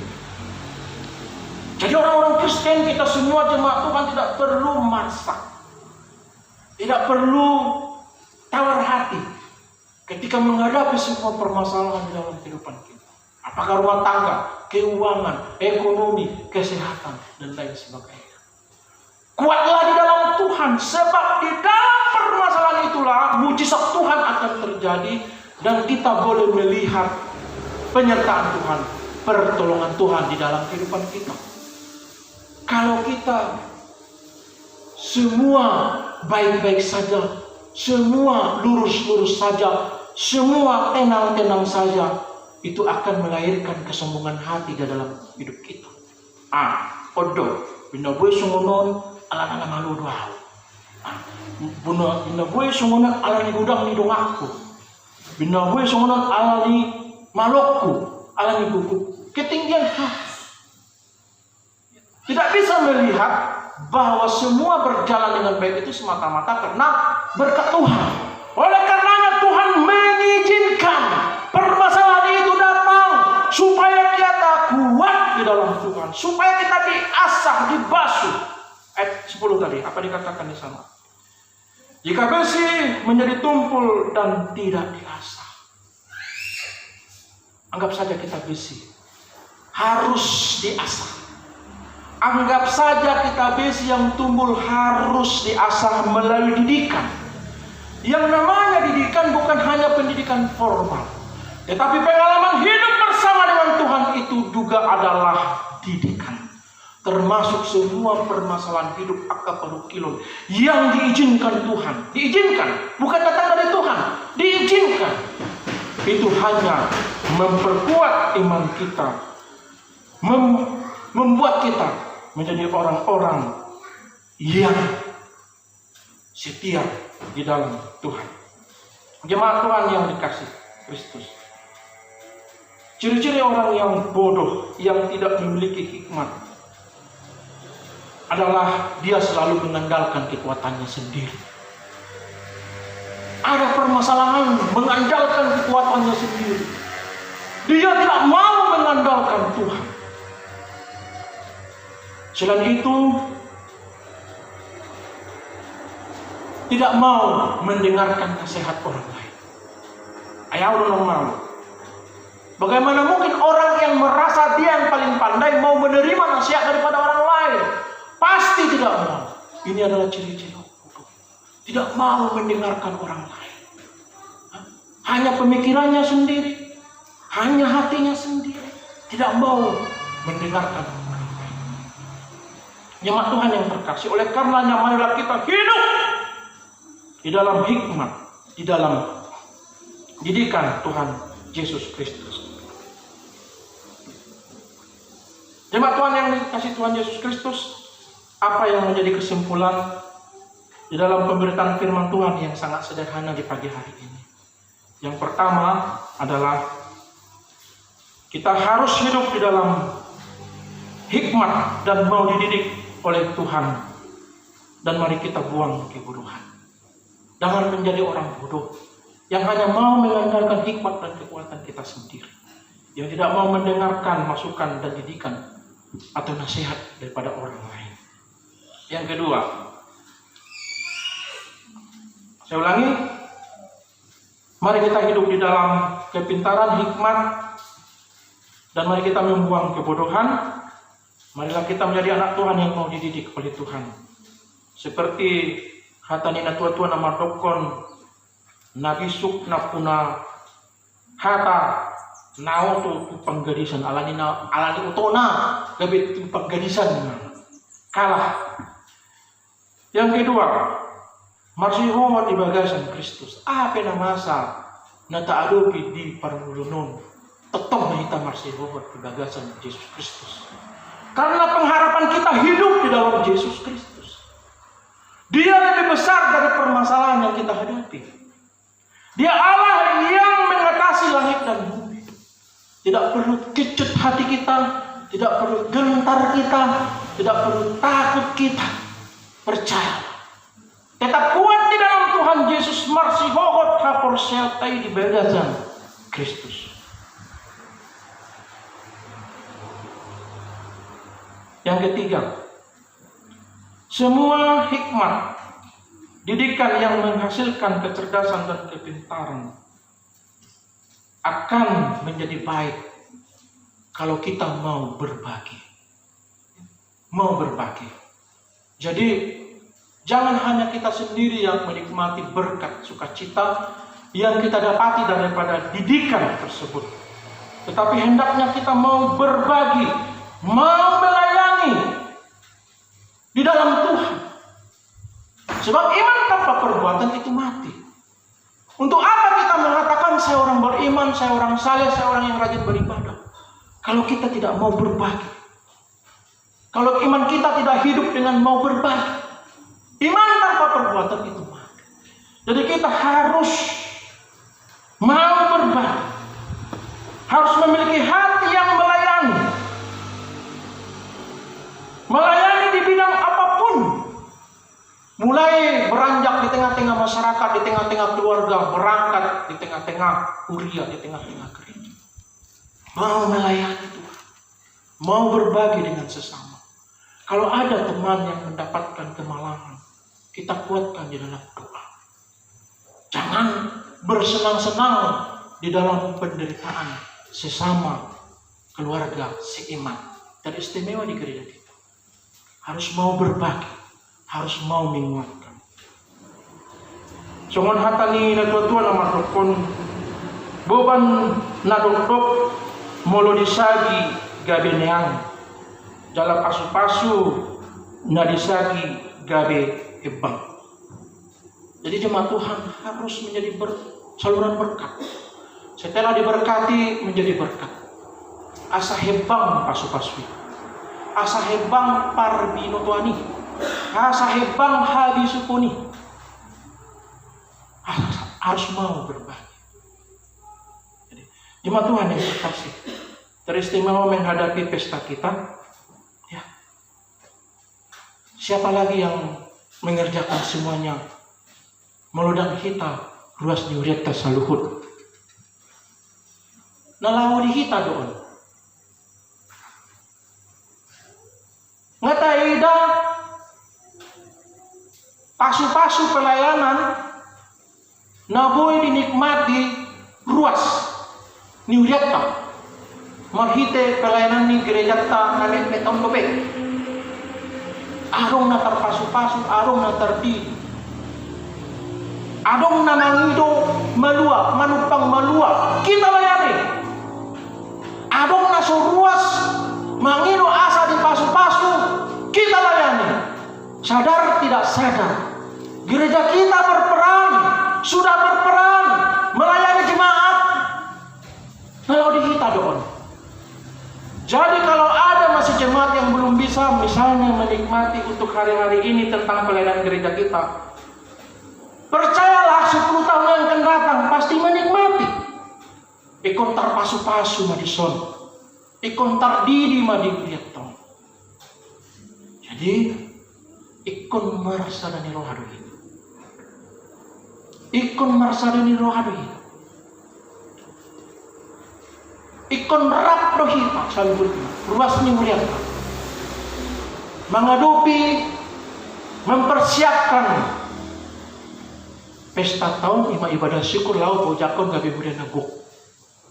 Jadi orang-orang Kristen, kita semua jemaat Tuhan tidak perlu masak, tidak perlu tawar hati ketika menghadapi semua permasalahan di dalam kehidupan kita. Apakah rumah tangga, keuangan, ekonomi, kesehatan, dan lain sebagainya. Kuatlah di dalam Tuhan, sebab di dalam permasalahan itulah mujizat Tuhan akan terjadi, dan kita boleh melihat penyertaan Tuhan, pertolongan Tuhan di dalam kehidupan kita. Kalau kita semua baik-baik saja, semua lurus-lurus saja, semua tenang-tenang saja, itu akan melahirkan kesombongan hati di dalam hidup kita. Odo, bina boy sungonon ala malu doa. Bina boy sungonon ala ni gudang ni dongakku. Bina boy sungonon ala ni malokku, ala ni buku. Ketinggian hati. Tidak bisa melihat bahwa semua berjalan dengan baik itu semata-mata karena berkat Tuhan. Oleh karenanya Tuhan mengizinkan permasalahan itu datang supaya kita kuat di dalam Tuhan, supaya kita diasah, dibasuh. Ayat 10 tadi, apa dikatakan di sana? Jika besi menjadi tumpul dan tidak diasah. Anggap saja kita besi, harus diasah. Anggap saja kita besi yang tumbuh harus diasah melalui didikan. Yang namanya didikan bukan hanya pendidikan formal, tetapi pengalaman hidup bersama dengan Tuhan itu juga adalah didikan. Termasuk semua permasalahan hidup akapalukilon yang diizinkan Tuhan. Diizinkan, bukan datang dari Tuhan. Diizinkan. Itu hanya memperkuat iman kita, membuat kita menjadi orang-orang yang setia di dalam Tuhan. Jemaat Tuhan yang dikasih Kristus. Ciri-ciri orang yang bodoh, yang tidak memiliki hikmat, adalah dia selalu mengandalkan kekuatannya sendiri. Ada permasalahan, mengandalkan kekuatannya sendiri. Dia tidak mau mengandalkan Tuhan. Selain itu, tidak mau mendengarkan nasihat orang lain. Ayaw dong mau. Bagaimana mungkin orang yang merasa dia yang paling pandai mau menerima nasihat daripada orang lain? Pasti tidak mau. Ini adalah ciri-ciri bodoh. Tidak mau mendengarkan orang lain. Hanya pemikirannya sendiri, hanya hatinya sendiri. Tidak mau mendengarkan orang lain. Jemaat Tuhan yang terkasih, oleh karenanya marilah kita hidup di dalam hikmat, di dalam didikan Tuhan Yesus Kristus. Jemaat Tuhan yang dikasih Tuhan Yesus Kristus, apa yang menjadi kesimpulan di dalam pemberitaan firman Tuhan yang sangat sederhana di pagi hari ini? Yang pertama adalah kita harus hidup di dalam hikmat dan mau dididik oleh Tuhan, dan mari kita buang kebodohan. Jangan menjadi orang bodoh yang hanya mau mengandalkan hikmat dan kekuatan kita sendiri, yang tidak mau mendengarkan masukan dan didikan atau nasihat daripada orang lain. Yang kedua, saya ulangi, mari kita hidup di dalam kepintaran, hikmat, dan mari kita membuang kebodohan. Marilah kita menjadi anak Tuhan yang mau dididik oleh Tuhan. Seperti hatani na tua-tua na madokon nabisuk na puna hata nao tu panggadisan alani utona gabi tu panggadisan kalah. Yang kedua, marsiho di bagasan Kristus. Apa na masa na taadopi di parulunon. Tetap na kita marsiho di bagasan Yesus Kristus. Karena pengharapan kita hidup di dalam Yesus Kristus. Dia lebih besar dari permasalahan yang kita hadapi. Dia Allah yang mengatasi langit dan bumi. Tidak perlu kecut hati kita, tidak perlu gentar kita, tidak perlu takut kita. Percaya. Tetap kuat di dalam Tuhan Yesus, marsihohot hapor seatai di bagasan Kristus. Yang ketiga, semua hikmat, didikan yang menghasilkan kecerdasan dan kepintaran akan menjadi baik kalau kita mau berbagi. Mau berbagi. Jadi, jangan hanya kita sendiri yang menikmati berkat sukacita yang kita dapati daripada didikan tersebut. Tetapi hendaknya kita mau berbagi, mau melayani di dalam Tuhan. Sebab iman tanpa perbuatan itu mati. Untuk apa kita mengatakan saya orang beriman, saya orang saleh, saya orang yang rajin beribadah, kalau kita tidak mau berbagi? Kalau iman kita tidak hidup dengan mau berbagi, iman tanpa perbuatan itu mati. Jadi kita harus mau berbagi, harus memiliki hati yang melayani. Melayani di bidang apapun. Mulai beranjak di tengah-tengah masyarakat, di tengah-tengah keluarga, berangkat di tengah-tengah kuliah, di tengah-tengah gereja. Mau melayani Tuhan, mau berbagi dengan sesama. Kalau ada teman yang mendapatkan kemalangan, kita kuatkan di dalam doa. Jangan bersenang-senang di dalam penderitaan sesama keluarga seiman. Dan istimewa di gereja kita. Harus mau berbagi, harus mau menguatkan. Songon hatani na tua-tua na matokon, boban na dokdok molo disagi gabe neang, dalam pasu-pasu na disagi gabe hebang. Jadi jemaat Tuhan harus menjadi saluran berkat. Setelah diberkati menjadi berkat. Asa hebang pasu-pasu. Asa hebang parbino tuani, asa hebang habisuponi. Harus mau berbagi. Jadi, jemaat Tuhan yang terkasih, teristimewa menghadapi pesta kita. Ya, siapa lagi yang mengerjakan semuanya? Meludang kita ruas diureta saluhut. Nalau di kita doon. Ngataida pasu-pasu pelayanan naboy dinikmati ruas niuriata marhite pelayanan ni gereja ta namet metom lobek arong na terpasu-pasu arong na terdi adong na nangido malua manupang malua kita layani adong na suruas mangido asa di pasu-pasu kita layani. Sadar tidak sadar, gereja kita berperan, sudah berperan melayani jemaat. Kalau di kita doon. Jadi kalau ada masih jemaat yang belum bisa misalnya menikmati untuk hari-hari ini tentang pelayanan gereja kita, percayalah 10 tahun yang akan datang pasti menikmati. Ikon tar pasu-pasu madison, ikon tar didi madiliat. Jadi ikon marasa dan rohadu itu. Ikon marasa dan rohadu itu. Ikon rap rohita salibutna. Ruasnya melihat. Menghadapi, mempersiapkan pesta tahun ima ibadah syukur lau bojakon gabi budan nagok.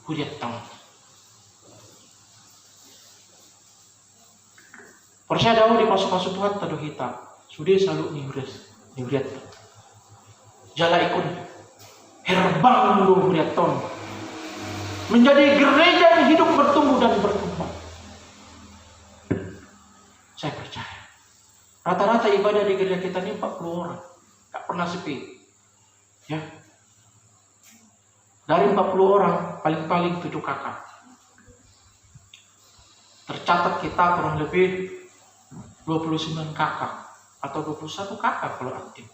Budan tahun. Percaya daw di pasu-pasu Tuhan tado kita. Sudah selalu niuret. Jala ikon herbang niureton. Menjadi gereja yang hidup bertumbuh dan berkembang. Saya percaya. Rata-rata ibadah di gereja kita ini 40 orang. Tak pernah sepi. Ya. Dari 40 orang, paling-paling 7 kakak. Tercatat kita kurang lebih 29 kakak. Atau 21 kakak kalau aktif.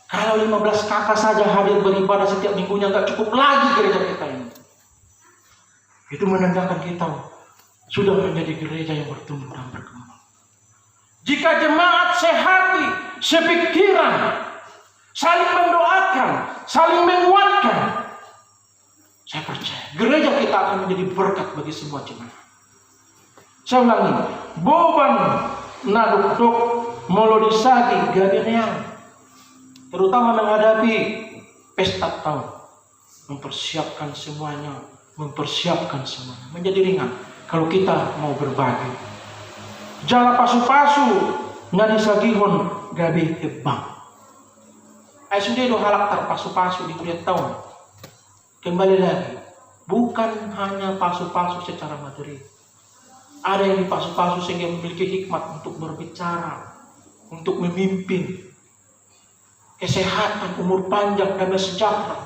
Kalau 15 kakak saja hadir beribadah setiap minggunya, nggak cukup lagi gereja kita ini. Itu menandakan kita sudah menjadi gereja yang bertumbuh dan berkembang. Jika jemaat sehati, sepikiran, saling mendoakan, saling menguatkan, saya percaya gereja kita akan menjadi berkat bagi semua jemaat. Saya ulangi, boban naduk-duk molodisagi gabeneang, terutama menghadapi pesta tahun, mempersiapkan semuanya menjadi ringan kalau kita mau berbagi. Jala pasu-pasu ngadi sagihon gabe hebang. Ay sudah do halak terpasu-pasu di kuliah tahun. Kembali lagi, bukan hanya pasu-pasu secara materi. Ada yang dipasu-pasu sehingga memiliki hikmat untuk berbicara, untuk memimpin, kesehatan, umur panjang, damai sejahtera.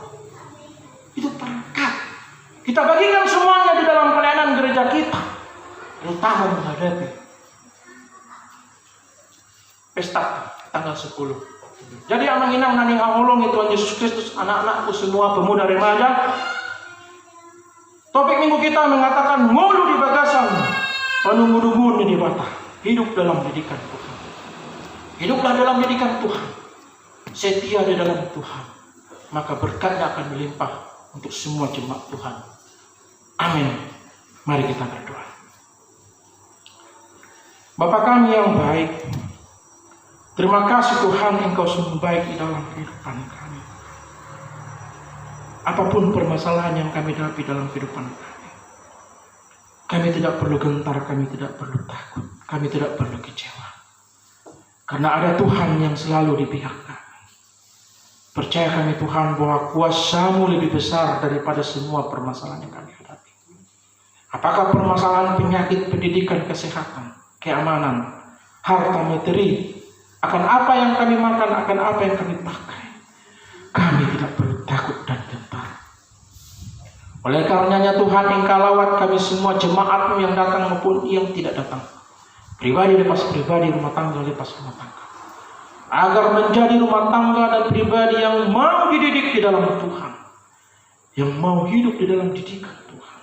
Itu perangkat. Kita bagikan semuanya di dalam pelayanan gereja kita, terutama menghadapi pesta tanggal 10. Jadi amang inang nani hangolong Tuhan Yesus Kristus, anak-anakku semua pemuda remaja. Topik minggu kita mengatakan ngulu di bagasan, penunggu-nunggu di bata. Hidup dalam didikan Tuhan. Hiduplah dalam didikan Tuhan. Setia di dalam Tuhan. Maka berkatnya akan melimpah untuk semua jemaat Tuhan. Amin. Mari kita berdoa. Bapa kami yang baik, terima kasih Tuhan, Engkau sungguh baik di dalam kehidupan kami. Apapun permasalahan yang kami hadapi dalam kehidupan kami tidak perlu gentar, kami tidak perlu takut, kami tidak perlu kecewa. Karena ada Tuhan yang selalu di pihak kami. Percaya kami Tuhan bahwa kuasa-Mu lebih besar daripada semua permasalahan yang kami hadapi. Apakah permasalahan penyakit, pendidikan, kesehatan, keamanan, harta materi, akan apa yang kami makan, akan apa yang kami pakai, kami tidak perlu takut dan gentar. Oleh karenanya Tuhan, Engkau lawat kami semua jemaat-Mu yang datang maupun yang tidak datang, pribadi lepas pribadi, rumah tangga lepas rumah tangga, agar menjadi rumah tangga dan pribadi yang mau dididik di dalam Tuhan, yang mau hidup di dalam didikan Tuhan.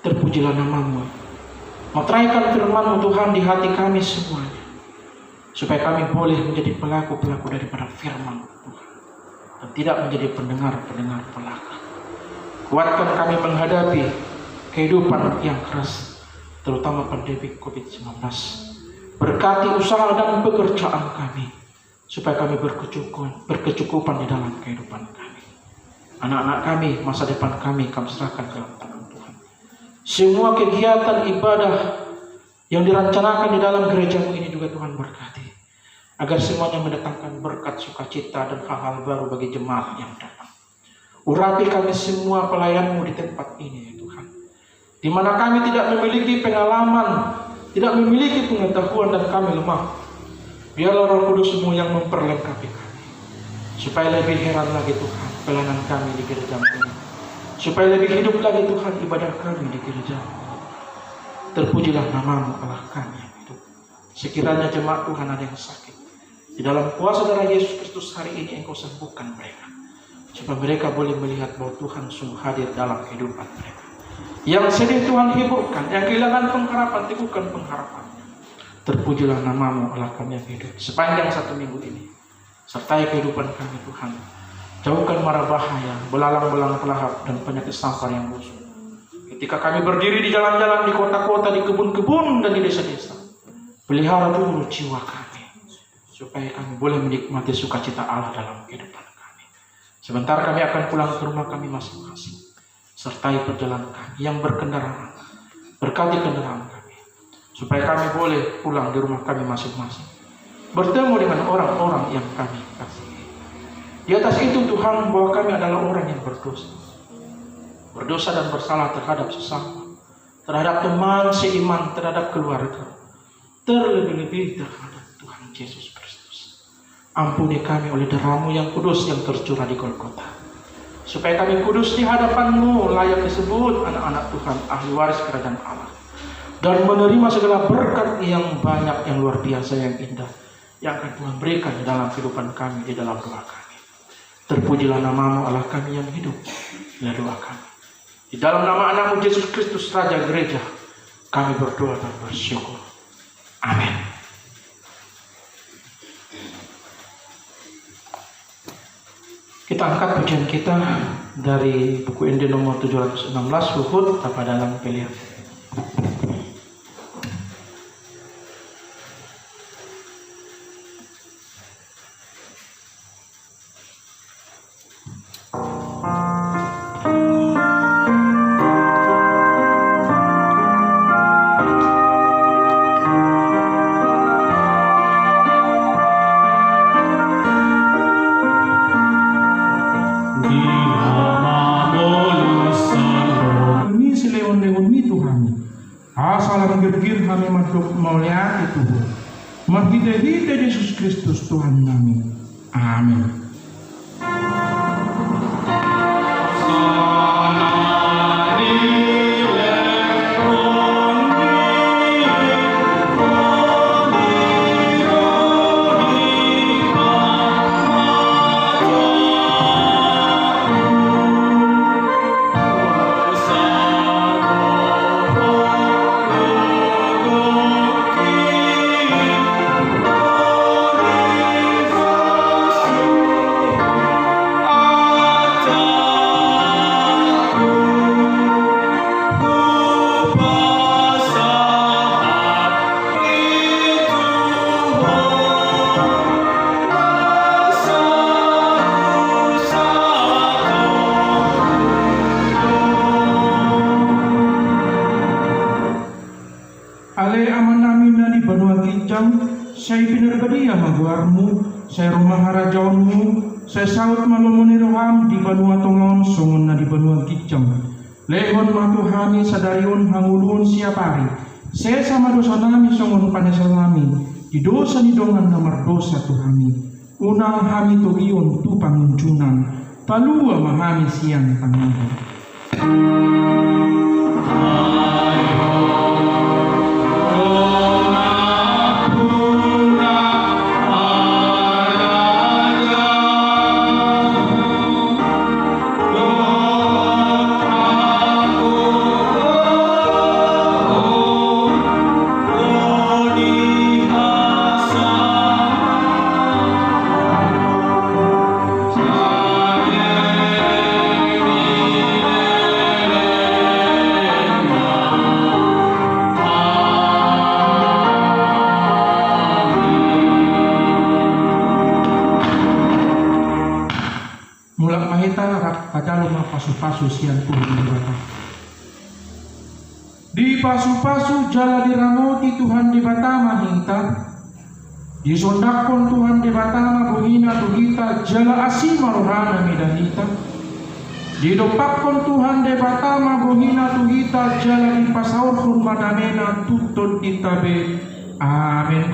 Terpujilah nama-Mu. Meteraikan firman-Mu Tuhan di hati kami semuanya, supaya kami boleh menjadi pelaku-pelaku daripada firman Tuhan dan tidak menjadi pendengar-pendengar belaka. Kuatkan kami menghadapi kehidupan yang keras, terutama pandemi COVID-19. Berkati usaha dan pekerjaan kami, supaya kami berkecukupan di dalam kehidupan kami. Anak-anak kami, masa depan kami serahkan ke dalam tangan Tuhan. Semua kegiatan ibadah yang dirancanakan di dalam gereja-Mu ini juga Tuhan berkati, agar semuanya mendatangkan berkat, sukacita, dan hal-hal baru bagi jemaat yang datang. Urapi kami semua pelayan-Mu di tempat ini, ya Tuhan, di mana kami tidak memiliki pengalaman, tidak memiliki pengetahuan, dan kami lemah. Biarlah Roh Kudus-Mu yang memperlengkapi kami, supaya lebih heran lagi Tuhan pelayanan kami di gereja-Mu ini, supaya lebih hidup lagi Tuhan ibadah kami di gereja-Mu. Terpujilah nama-Mu Allah kami yang hidup. Sekiranya jemaat Tuhan ada yang sakit, di dalam kuasa darah Yesus Kristus hari ini Engkau sembuhkan mereka, supaya mereka boleh melihat bahwa Tuhan sungguh hadir dalam kehidupan mereka. Yang sedih Tuhan hiburkan, yang kehilangan pengharapan teguhkan pengharapannya. Terpujilah nama-Mu Allah kami yang hidup sepanjang 1 minggu ini. Sertai kehidupan kami Tuhan. Jauhkan mara bahaya, belalang-belalang pelahap, dan penyakit sampar yang busuk. Ketika kami berdiri di jalan-jalan, di kota-kota, di kebun-kebun, dan di desa-desa, pelihara dulu jiwa kami, supaya kami boleh menikmati sukacita Allah dalam kehidupan kami. Sebentar kami akan pulang ke rumah kami masing-masing. Sertai perjalanan kami yang berkendaraan. Berkati kendaraan kami, supaya kami boleh pulang di rumah kami masing-masing bertemu dengan orang-orang yang kami kasihi. Di atas itu Tuhan, bahwa kami adalah orang yang berdosa dan bersalah terhadap sesama, terhadap teman seiman, terhadap keluarga, terlebih-lebih terhadap Tuhan Yesus Kristus. Ampuni kami oleh darah-Mu yang kudus yang tercurah di Golgota, supaya kami kudus di hadapan-Mu, layak disebut anak-anak Tuhan, ahli waris kerajaan Allah, dan menerima segala berkat yang banyak, yang luar biasa, yang indah, yang akan Tuhan berikan di dalam kehidupan kami, di dalam doa kami. Terpujilah nama-Mu Allah kami yang hidup. Inilah doa kami. Di dalam nama anak-Mu Yesus Kristus, Raja Gereja, kami berdoa dan bersyukur. Amin. Kita angkat pujian kita dari buku Injil nomor 716, Luhut Tapa Dalam Pilihan. Mahideh Yesus Kristus Tuhan kami. Amin. Saya pinarbadia maguarmu, saya rumah harajaonmu, saya saut malumuni roham di banua tongon, songon na di banua gijang. Lehon matuhami sadarion hangulun siapari, saya sama dosa nami songon panesal nami, di dosa ni dongan namar dosa tuhami. Unang hami tugion tu panguncunan, palua mahami siang pangalan. Pasu-pasu siang pun di pasu-pasu jala dirangoti Tuhan di batama hinta, di sondakon Tuhan di batama buhina tuhita jala asima rohana midahita, di dopakon Tuhan di batama buhina tuhita jala di pasaurkon madamena tutut itabe. Amin.